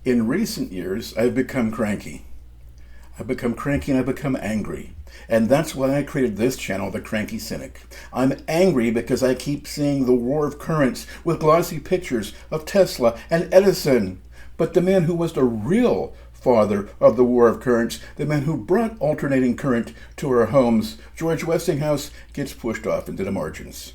In recent years, I've become cranky. I've become cranky and I've become angry. And that's why I created this channel, The Cranky Cynic. I'm angry because I keep seeing the war of currents with glossy pictures of Tesla and Edison. But the man who was the real father of the war of currents, the man who brought alternating current to our homes, George Westinghouse, gets pushed off into the margins.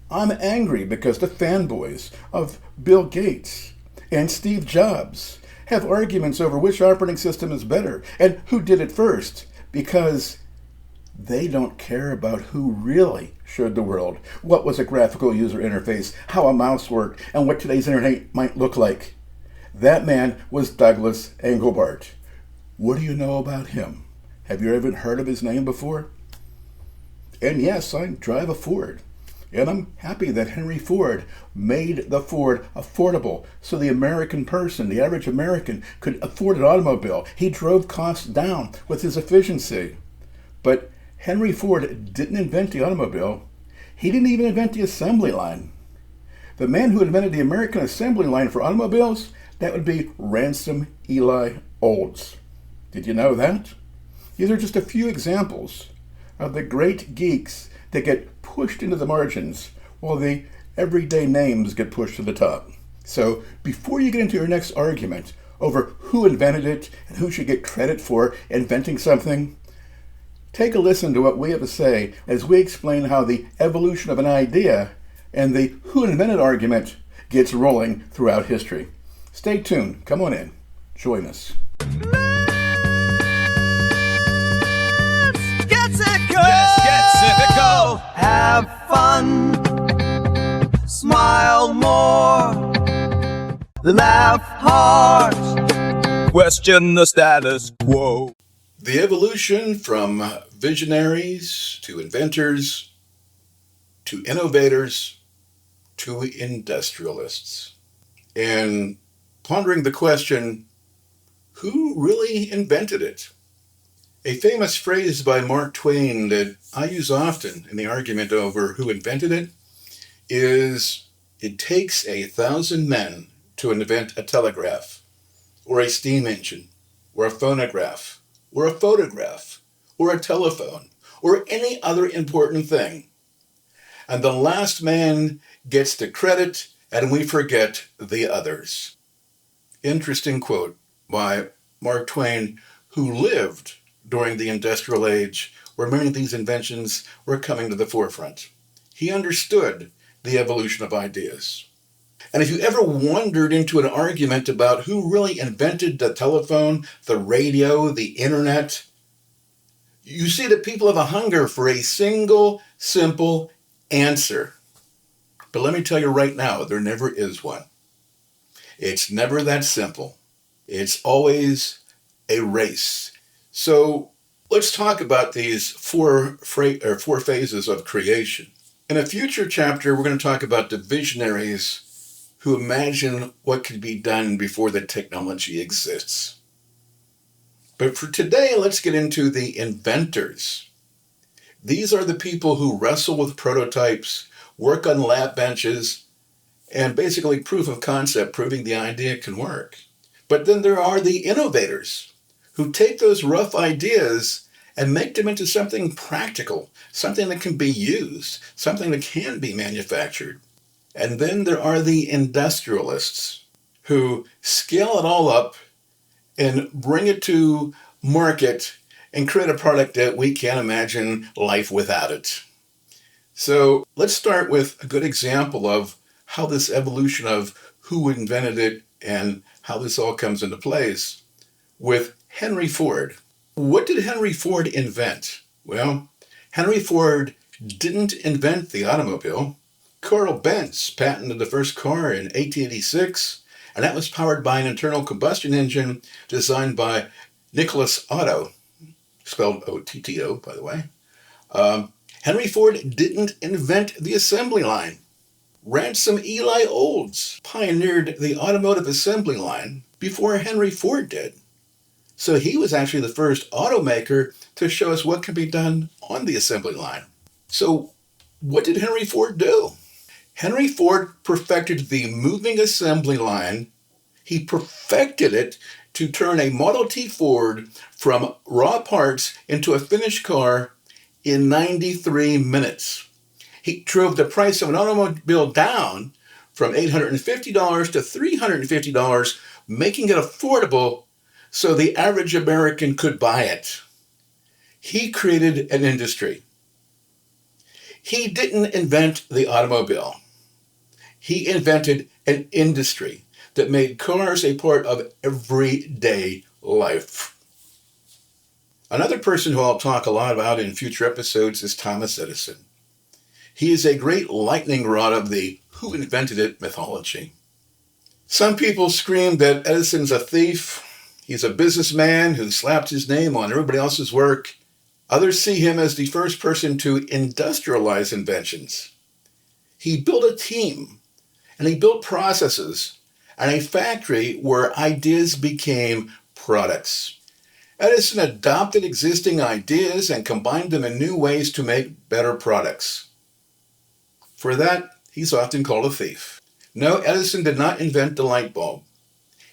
I'm angry because the fanboys of Bill Gates and Steve Jobs have arguments over which operating system is better and who did it first, because they don't care about who really showed the world what was a graphical user interface, how a mouse worked, and what today's internet might look like. That man was Douglas Engelbart. What do you know about him? Have you ever heard of his name before? And yes, I drive a Ford. And I'm happy that Henry Ford made the Ford affordable so the American person, the average American, could afford an automobile. He drove costs down with his efficiency. But Henry Ford didn't invent the automobile. He didn't even invent the assembly line. The man who invented the American assembly line for automobiles, that would be Ransom Eli Olds. Did you know that? These are just a few examples of the great geeks that get pushed into the margins while the everyday names get pushed to the top. So before you get into your next argument over who invented it and who should get credit for inventing something, take a listen to what we have to say as we explain how the evolution of an idea and the who invented argument gets rolling throughout history. Stay tuned. Come on in. Join us. Have fun, smile more, laugh hard, question the status quo. The evolution from visionaries to inventors to innovators to industrialists. And pondering the question, who really invented it? A famous phrase by Mark Twain that I use often in the argument over who invented it is, it takes 1,000 men to invent a telegraph, or a steam engine, or a phonograph, or a photograph, or a telephone, or any other important thing. And the last man gets the credit, and we forget the others. Interesting quote by Mark Twain, who lived during the industrial age where many of these inventions were coming to the forefront. He understood the evolution of ideas. And if you ever wandered into an argument about who really invented the telephone, the radio, the internet, you see that people have a hunger for a single, simple answer. But let me tell you right now, there never is one. It's never that simple. It's always a race. So let's talk about these four phases of creation. In a future chapter, we're going to talk about the visionaries who imagine what could be done before the technology exists. But for today, let's get into the inventors. These are the people who wrestle with prototypes, work on lab benches, and basically proof of concept, proving the idea can work. But then there are the innovators, who take those rough ideas and make them into something practical, something that can be used, something that can be manufactured. And then there are the industrialists, who scale it all up and bring it to market and create a product that we can't imagine life without it. So let's start with a good example of how this evolution of who invented it and how this all comes into place with Henry Ford. What did Henry Ford invent? Well, Henry Ford didn't invent the automobile. Carl Benz patented the first car in 1886, and that was powered by an internal combustion engine designed by Nicholas Otto, spelled O-T-T-O, by the way. Henry Ford didn't invent the assembly line. Ransom Eli Olds pioneered the automotive assembly line before Henry Ford did. So he was actually the first automaker to show us what can be done on the assembly line. So what did Henry Ford do? Henry Ford perfected the moving assembly line. He perfected it to turn a Model T Ford from raw parts into a finished car in 93 minutes. He drove the price of an automobile down from $850 to $350, making it affordable so the average American could buy it. He created an industry. He didn't invent the automobile. He invented an industry that made cars a part of everyday life. Another person who I'll talk a lot about in future episodes is Thomas Edison. He is a great lightning rod of the who invented it mythology. Some people scream that Edison's a thief. He's a businessman who slapped his name on everybody else's work. Others see him as the first person to industrialize inventions. He built a team, and he built processes, and a factory where ideas became products. Edison adopted existing ideas and combined them in new ways to make better products. For that, he's often called a thief. No, Edison did not invent the light bulb.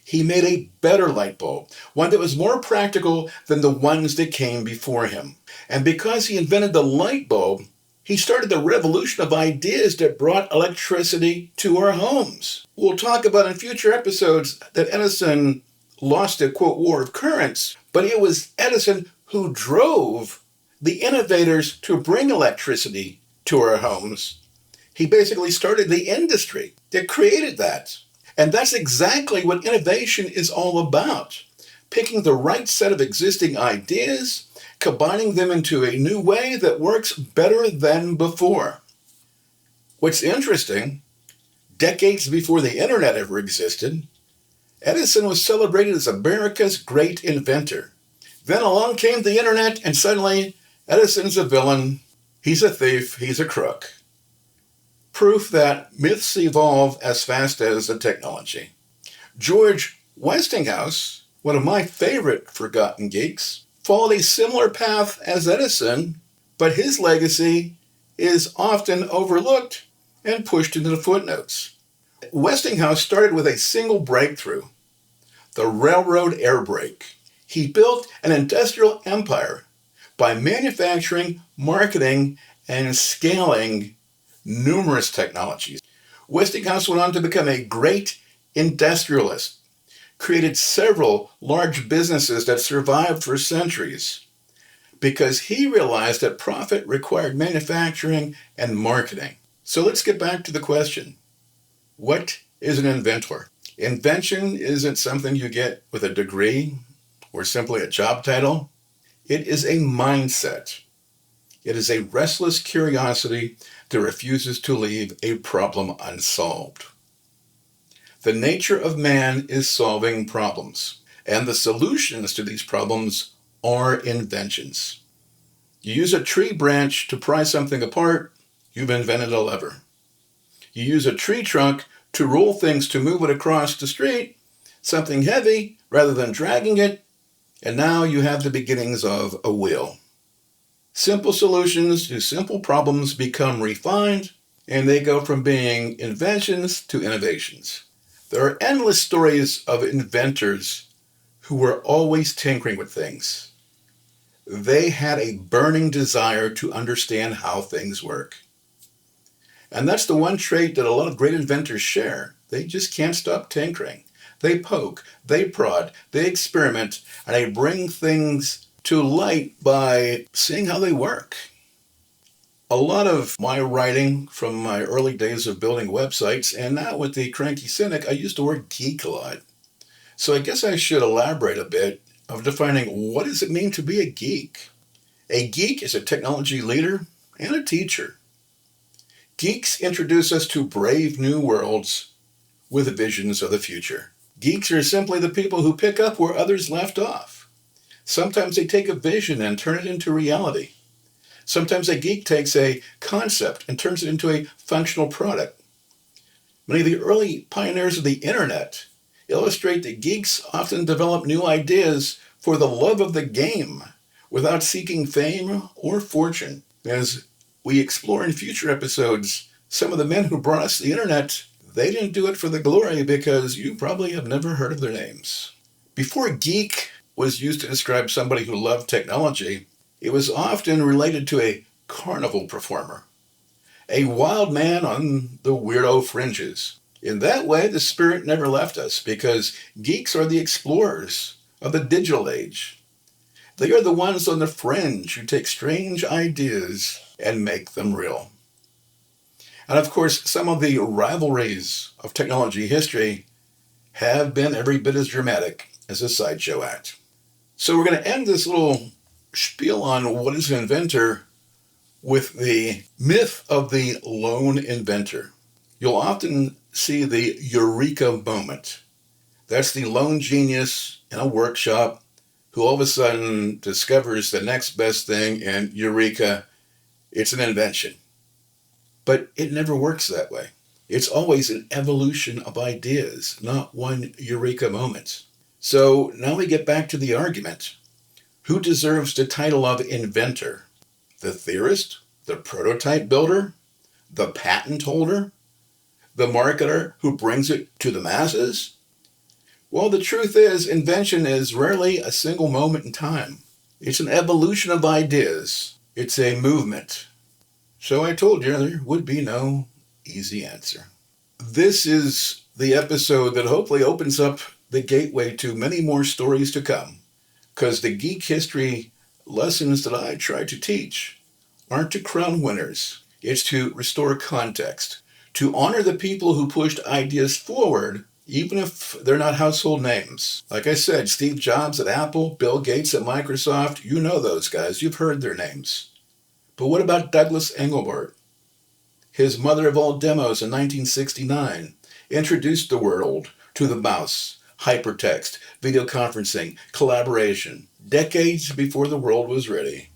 He made a better light bulb, one that was more practical than the ones that came before him. And because he invented the light bulb, he started the revolution of ideas that brought electricity to our homes. We'll talk about in future episodes that Edison lost a, quote, war of currents, but it was Edison who drove the innovators to bring electricity to our homes. He basically started the industry that created that. And that's exactly what innovation is all about. Picking the right set of existing ideas, combining them into a new way that works better than before. What's interesting, decades before the internet ever existed, Edison was celebrated as America's great inventor. Then along came the internet, and suddenly Edison's a villain, he's a thief, he's a crook. Proof that myths evolve as fast as the technology. George Westinghouse, one of my favorite forgotten geeks, followed a similar path as Edison, but his legacy is often overlooked and pushed into the footnotes. Westinghouse started with a single breakthrough, the railroad air brake. He built an industrial empire by manufacturing, marketing, and scaling numerous technologies. Westinghouse went on to become a great industrialist, created several large businesses that survived for centuries because he realized that profit required manufacturing and marketing. So let's get back to the question. What is an inventor? Invention isn't something you get with a degree or simply a job title. It is a mindset. It is a restless curiosity that refuses to leave a problem unsolved. The nature of man is solving problems, and the solutions to these problems are inventions. You use a tree branch to pry something apart, you've invented a lever. You use a tree trunk to roll things to move it across the street, something heavy rather than dragging it, and now you have the beginnings of a wheel. Simple solutions to simple problems become refined, and they go from being inventions to innovations. There are endless stories of inventors who were always tinkering with things. They had a burning desire to understand how things work. And that's the one trait that a lot of great inventors share. They just can't stop tinkering. They poke, they prod, they experiment, and they bring things to light by seeing how they work. A lot of my writing from my early days of building websites, and now with the Cranky Cynic, I use the word geek a lot. So I guess I should elaborate a bit of defining what does it mean to be a geek. A geek is a technology leader and a teacher. Geeks introduce us to brave new worlds with visions of the future. Geeks are simply the people who pick up where others left off. Sometimes they take a vision and turn it into reality. Sometimes a geek takes a concept and turns it into a functional product. Many of the early pioneers of the internet illustrate that geeks often develop new ideas for the love of the game without seeking fame or fortune. As we explore in future episodes, some of the men who brought us the internet, they didn't do it for the glory because you probably have never heard of their names. Before geek was used to describe somebody who loved technology, it was often related to a carnival performer, a wild man on the weirdo fringes. In that way, the spirit never left us because geeks are the explorers of the digital age. They are the ones on the fringe who take strange ideas and make them real. And of course, some of the rivalries of technology history have been every bit as dramatic as a sideshow act. So we're going to end this little spiel on what is an inventor with the myth of the lone inventor. You'll often see the eureka moment. That's the lone genius in a workshop who all of a sudden discovers the next best thing, and eureka, it's an invention. But it never works that way. It's always an evolution of ideas, not one eureka moment. So now we get back to the argument. Who deserves the title of inventor? The theorist? The prototype builder? The patent holder? The marketer who brings it to the masses? Well, the truth is, invention is rarely a single moment in time. It's an evolution of ideas. It's a movement. So I told you there would be no easy answer. This is the episode that hopefully opens up the gateway to many more stories to come, because the geek history lessons that I try to teach aren't to crown winners. It's to restore context, to honor the people who pushed ideas forward, even if they're not household names. Like I said, Steve Jobs at Apple, Bill Gates at Microsoft, you know those guys. You've heard their names. But what about Douglas Engelbart? His mother of all demos in 1969 introduced the world to the mouse, hypertext, video conferencing, collaboration, decades before the world was ready.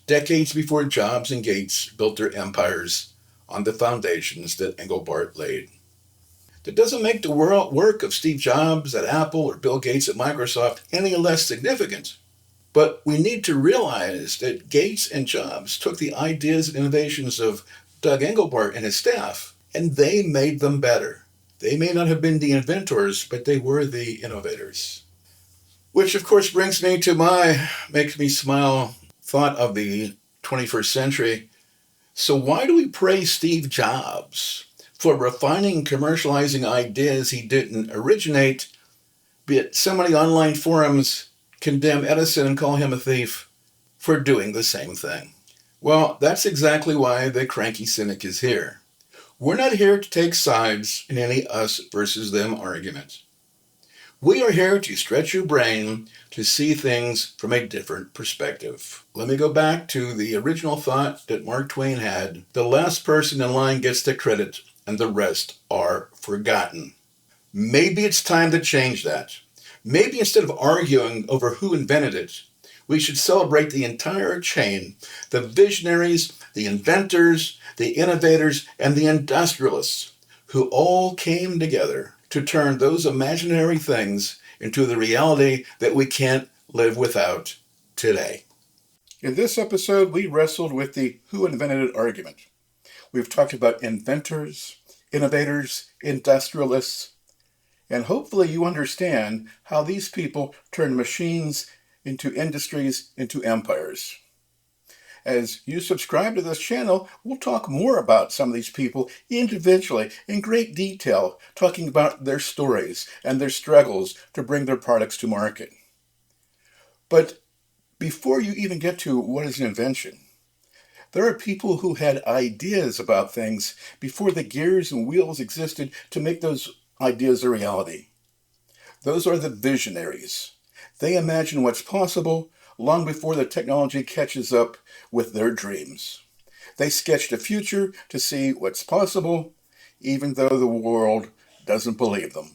Decades before Jobs and Gates built their empires on the foundations that Engelbart laid. That doesn't make the work of Steve Jobs at Apple or Bill Gates at Microsoft any less significant. But we need to realize that Gates and Jobs took the ideas and innovations of Doug Engelbart and his staff, and they made them better. They may not have been the inventors, but they were the innovators. Which, of course, brings me to my makes me smile thought of the 21st century. So why do we praise Steve Jobs for refining and commercializing ideas he didn't originate, yet so many online forums condemn Edison and call him a thief for doing the same thing? Well, that's exactly why the cranky cynic is here. We're not here to take sides in any us versus them argument. We are here to stretch your brain to see things from a different perspective. Let me go back to the original thought that Mark Twain had. The last person in line gets the credit and the rest are forgotten. Maybe it's time to change that. Maybe instead of arguing over who invented it, we should celebrate the entire chain, the visionaries, the inventors, the innovators, and the industrialists, who all came together to turn those imaginary things into the reality that we can't live without today. In this episode, we wrestled with the who invented it argument. We've talked about inventors, innovators, industrialists, and hopefully you understand how these people turn machines into industries, into empires. As you subscribe to this channel, we'll talk more about some of these people individually in great detail, talking about their stories and their struggles to bring their products to market. But before you even get to what is an invention, there are people who had ideas about things before the gears and wheels existed to make those ideas a reality. Those are the visionaries. They imagine what's possible long before the technology catches up with their dreams. They sketched a future to see what's possible, even though the world doesn't believe them.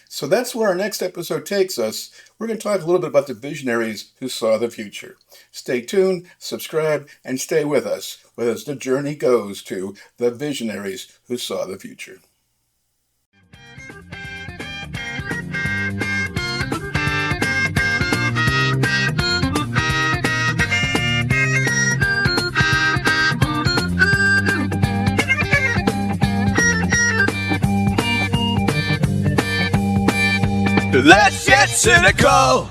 So that's where our next episode takes us. We're going to talk a little bit about the visionaries who saw the future. Stay tuned, subscribe, and stay with us as the journey goes to the visionaries who saw the future. Let's get cynical.